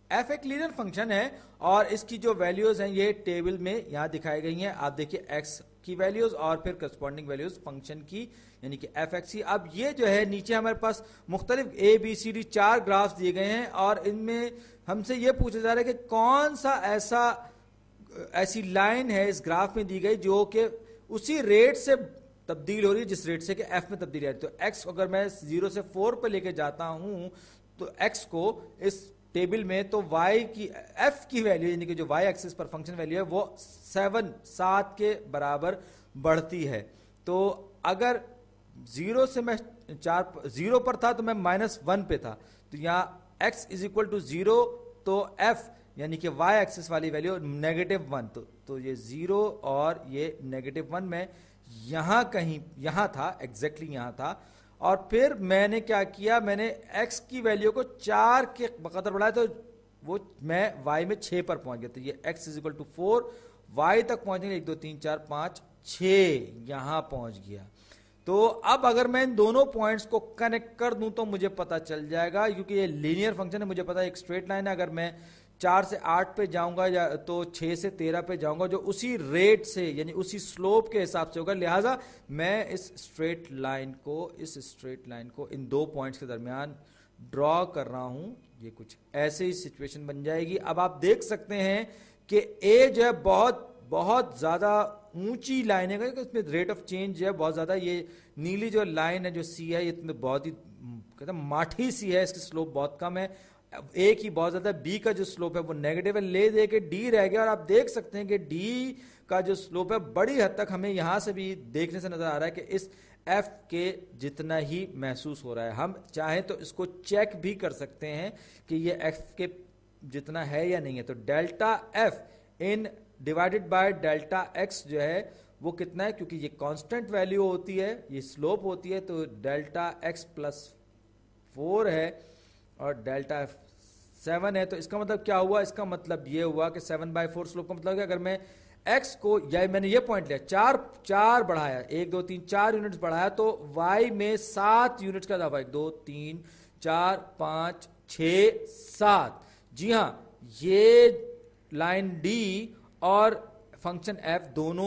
F ایک linear function ہے اور اس کی جو ویلیوز ہیں یہ ٹیبل میں یہاں دکھائی گئی ہیں. آپ دیکھیے ایکس کی ویلیوز اور پھر کرسپونڈنگ ویلیوز فنکشن کی یعنی کہ ایف ایکس کی. اب یہ جو ہے نیچے ہمارے پاس مختلف اے بی سی ڈی 4 گرافز دیے گئے ہیں اور ان میں ہم سے یہ پوچھا جا رہا ہے کہ کون سا ایسی لائن ہے اس گراف میں دی گئی جو کہ اسی ریٹ سے تبدیل ہو رہی ہے جس ریٹ سے کہ ایف میں تبدیل ہے. تو ایکس اگر میں 0 سے 4 پہ لے کے جاتا ہوں تو ایکس کو اس ٹیبل میں تو وائی کی ایف کی ویلیو یعنی کہ جو وائی ایکسس پر فنکشن ویلیو ہے وہ 7 کے برابر بڑھتی ہے. تو اگر 0 سے میں 0 پر تھا تو میں -1 پہ تھا, تو یہاں x از اکول ٹو 0 تو f یعنی کہ y ایکسس والی ویلیو -1 تو یہ 0 اور یہ -1 میں یہاں کہیں یہاں تھا, ایگزیکٹلی یہاں تھا. اور پھر میں نے کیا کیا, میں نے x کی ویلیو کو 4 کے بقدر بڑھایا تو وہ میں y میں 6 پر پہنچ گیا. تو یہ x is equal to 4 y تک پہنچنے 1 2 3 4 5 6 یہاں پہنچ گیا. تو اب اگر میں ان دونوں پوائنٹس کو کنیکٹ کر دوں تو مجھے پتا چل جائے گا, کیونکہ یہ لینئر فنکشن ہے, مجھے پتا ہے ایک اسٹریٹ لائن ہے. اگر میں 4 سے 8 پہ جاؤں گا یا تو 6 سے 13 پہ جاؤں گا جو اسی ریٹ سے یعنی اسی سلوپ کے حساب سے ہوگا. لہٰذا میں اس اسٹریٹ لائن کو ان دو پوائنٹس کے درمیان ڈرا کر رہا ہوں. یہ کچھ ایسے ہی سچویشن بن جائے گی. اب آپ دیکھ سکتے ہیں کہ اے جو ہے بہت زیادہ اونچی لائن ہے, اس میں ریٹ آف چینج جو ہے بہت زیادہ. یہ نیلی جو لائن ہے جو سی ہے یہ بہت ہی کہتے ہیں ماٹھی سی ہے, اس کی سلوپ بہت کم ہے. اے کی بہت زیادہ, بی کا جو سلوپ ہے وہ نیگیٹو ہے, لے دے کے ڈی رہ گیا. اور آپ دیکھ سکتے ہیں کہ ڈی کا جو سلوپ ہے بڑی حد تک ہمیں یہاں سے بھی دیکھنے سے نظر آ رہا ہے کہ اس ایف کے جتنا ہی محسوس ہو رہا ہے. ہم چاہیں تو اس کو چیک بھی کر سکتے ہیں کہ یہ ایف کے جتنا ہے یا نہیں ہے. تو delta F in divided by delta X جو ہے وہ کتنا ہے, کیونکہ یہ کانسٹنٹ ویلیو ہوتی ہے, یہ سلوپ ہوتی ہے, تو ڈیلٹا ایکس پلس 4 ہے اور ڈیلٹا ایف 7 ہے. تو اس کا مطلب کیا ہوا, اس کا مطلب یہ ہوا کہ 7/4 سلوپ کا مطلب ہے اگر میں ایکس کو, یا میں نے یہ پوائنٹ لیا 4 بڑھایا, 1 2 3 4 یونٹس بڑھایا تو وائی میں 7 یونٹس کا اضافہ, 1 2 3 4 5 6 7. جی ہاں, یہ لائن ڈی اور فنکشن ایف دونوں